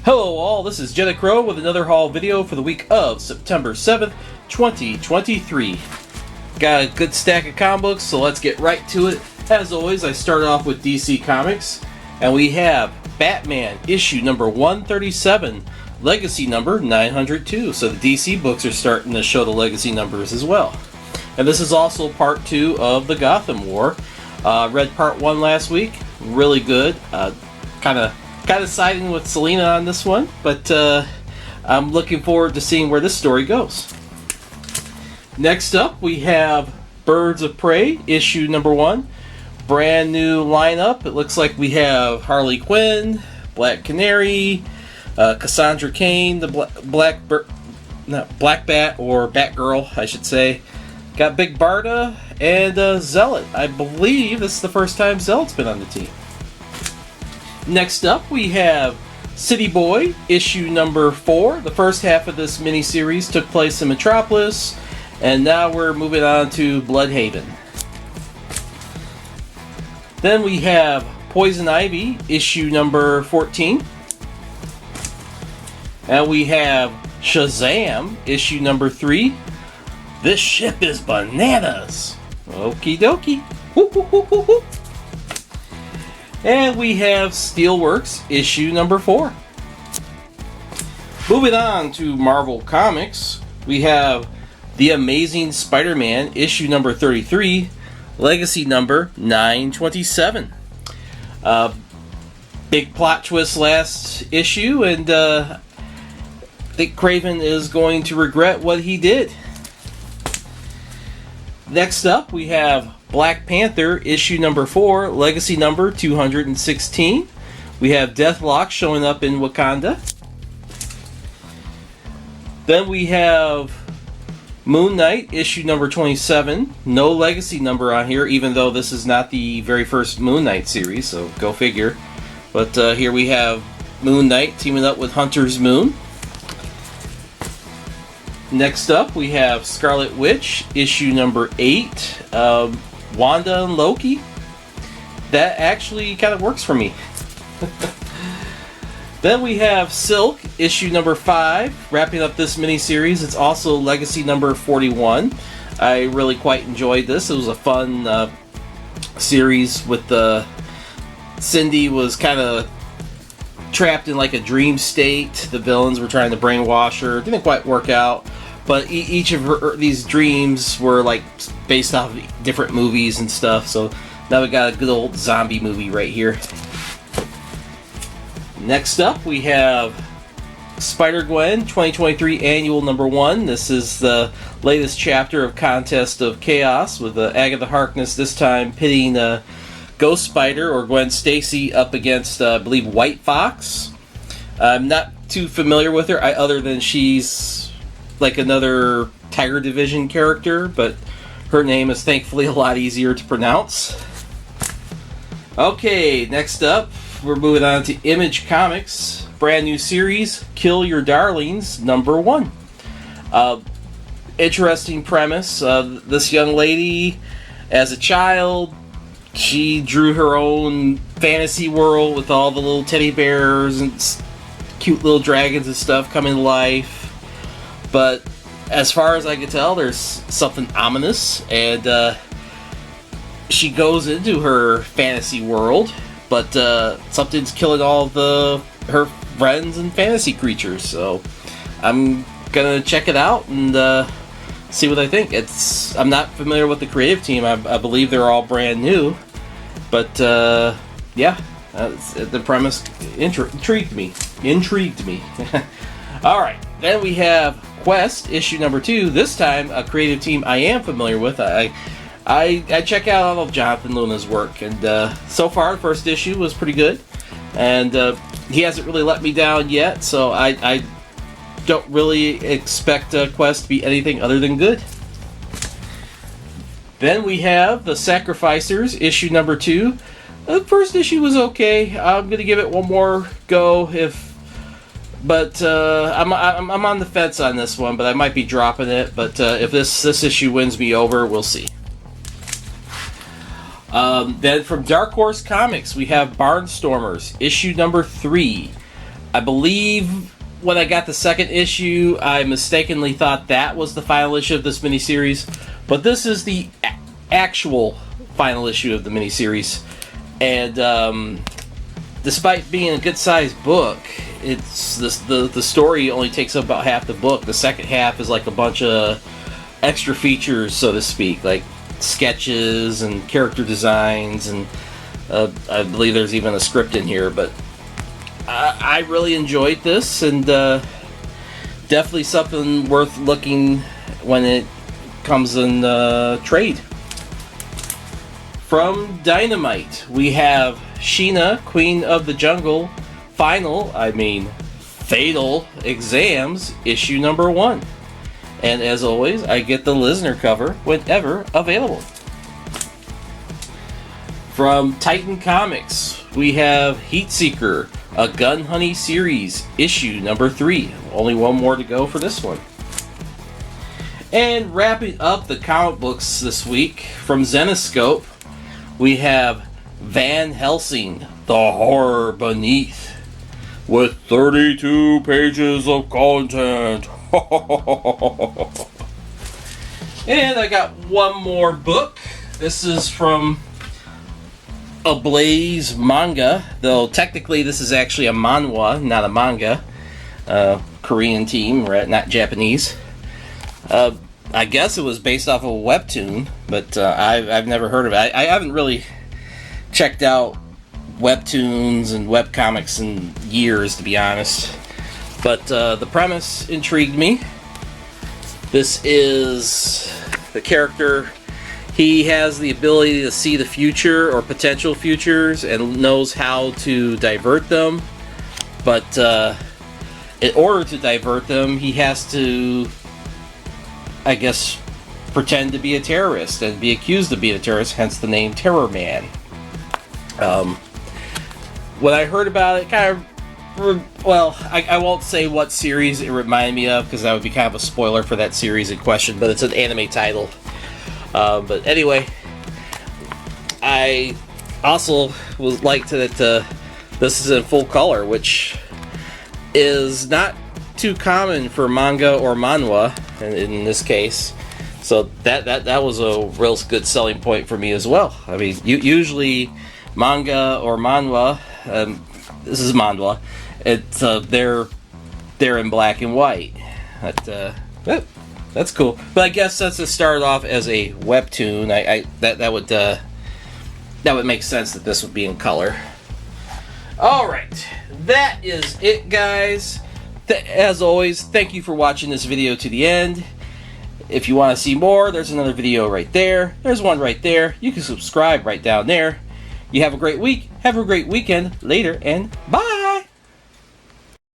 Hello all, this is Jenna Crow with another haul video for the week of September 7th, 2023. Got a good stack of comic books, so let's get right to it. As always, I start off with DC Comics, and we have Batman issue number 137, legacy number 902. So the DC books are starting to show the legacy numbers as well. And this is also part 2 of the Gotham War. Read part 1 last week, really good. Kind of siding with Selena on this one, but I'm looking forward to seeing where this story goes. Next up, we have Birds of Prey, issue number 1. Brand new lineup. It looks like we have Harley Quinn, Black Canary, Cassandra Cain, the Black Bat, or Batgirl, I should say. Got Big Barda, and Zealot. I believe this is the first time Zealot's been on the team. Next up, we have City Boy, issue number 4. The first half of this miniseries took place in Metropolis, and now we're moving on to Bloodhaven. Then we have Poison Ivy, issue number 14. And we have Shazam, issue number 3. This ship is bananas! Okie dokie. Whoop, whoop, whoop, whoop, whoop. And we have Steelworks, issue number 4. Moving on to Marvel Comics, we have The Amazing Spider-Man, issue number 33, legacy number 927. Big plot twist last issue, and I think Craven is going to regret what he did. Next up, we have Black Panther, issue number 4, legacy number 216. We have Deathlock showing up in Wakanda. Then we have Moon Knight, issue number 27. No legacy number on here, even though this is not the very first Moon Knight series, so go figure. But here we have Moon Knight teaming up with Hunter's Moon. Next up, we have Scarlet Witch, issue number 8. Wanda and Loki. That actually kind of works for me. Then we have Silk, issue number 5, wrapping up this miniseries. It's also legacy number 41. I really quite enjoyed this. It was a fun series with Cindy was kind of trapped in like a dream state. The villains were trying to brainwash her. Didn't quite work out. But each of these dreams were like based off of different movies and stuff. So now we got a good old zombie movie right here. Next up, we have Spider-Gwen 2023 Annual number 1. This is the latest chapter of Contest of Chaos with Agatha Harkness this time pitting Ghost Spider or Gwen Stacy up against, I believe, White Fox. I'm not too familiar with her, other than she's like another Tiger Division character, but her name is thankfully a lot easier to pronounce. Okay, next up, we're moving on to Image Comics. Brand new series, Kill Your Darlings, number 1. Interesting premise. This young lady, as a child, she drew her own fantasy world with all the little teddy bears and cute little dragons and stuff coming to life. But as far as I can tell, there's something ominous, and she goes into her fantasy world, but something's killing all of her friends and fantasy creatures. So I'm gonna check it out and see what I think. I'm not familiar with the creative team. I believe they're all brand new, but yeah, the premise intrigued me. All right, then we have Quest, issue number 2. This time, a creative team I am familiar with. I check out all of Jonathan Luna's work, and so far, the first issue was pretty good. And he hasn't really let me down yet, so I don't really expect Quest to be anything other than good. Then we have The Sacrificers, issue number 2. The first issue was okay. I'm going to give it one more go But I'm on the fence on this one, but I might be dropping it. But if this issue wins me over, we'll see. Then from Dark Horse Comics, we have Barnstormers, issue number 3. I believe when I got the second issue, I mistakenly thought that was the final issue of this miniseries, but this is the actual final issue of the miniseries. And despite being a good-sized book, it's the story only takes up about half the book. The second half is like a bunch of extra features, so to speak, like sketches and character designs, and I believe there's even a script in here. But I really enjoyed this, and definitely something worth looking when it comes in trade. From Dynamite, we have Sheena, Queen of the Jungle, Fatal Exams, issue number 1. And as always, I get the listener cover whenever available. From Titan Comics, we have Heatseeker, a Gun Honey series, issue number 3. Only one more to go for this one. And wrapping up the comic books this week, from Zenescope, we have Van Helsing, The Horror Beneath, with 32 pages of content. And I got one more book. This is from Ablaze Manga, though technically this is actually a manhwa, not a manga. Korean team, right? Not Japanese. I guess it was based off of a webtoon, but I've never heard of it. I haven't really checked out webtoons and webcomics in years, to be honest. But the premise intrigued me. This is the character. He has the ability to see the future or potential futures and knows how to divert them. But in order to divert them, he has to, I guess, pretend to be a terrorist and be accused of being a terrorist, hence the name Terror Man. When I heard about it, kind of, well, I won't say what series it reminded me of, because that would be kind of a spoiler for that series in question, but it's an anime title. But anyway, I also was liked that this is in full color, which is not too common for manga or manhwa in this case. So that was a real good selling point for me as well. I mean, usually manga or manhwa, this is manhwa, it's they're in black and white. That's cool. But I guess since it started off as a webtoon, that would make sense that this would be in color. All right, that is it, guys. As always, thank you for watching this video to the end. If you want to see more, there's another video right there. There's one right there. You can subscribe right down there. You have a great week. Have a great weekend. Later, and bye.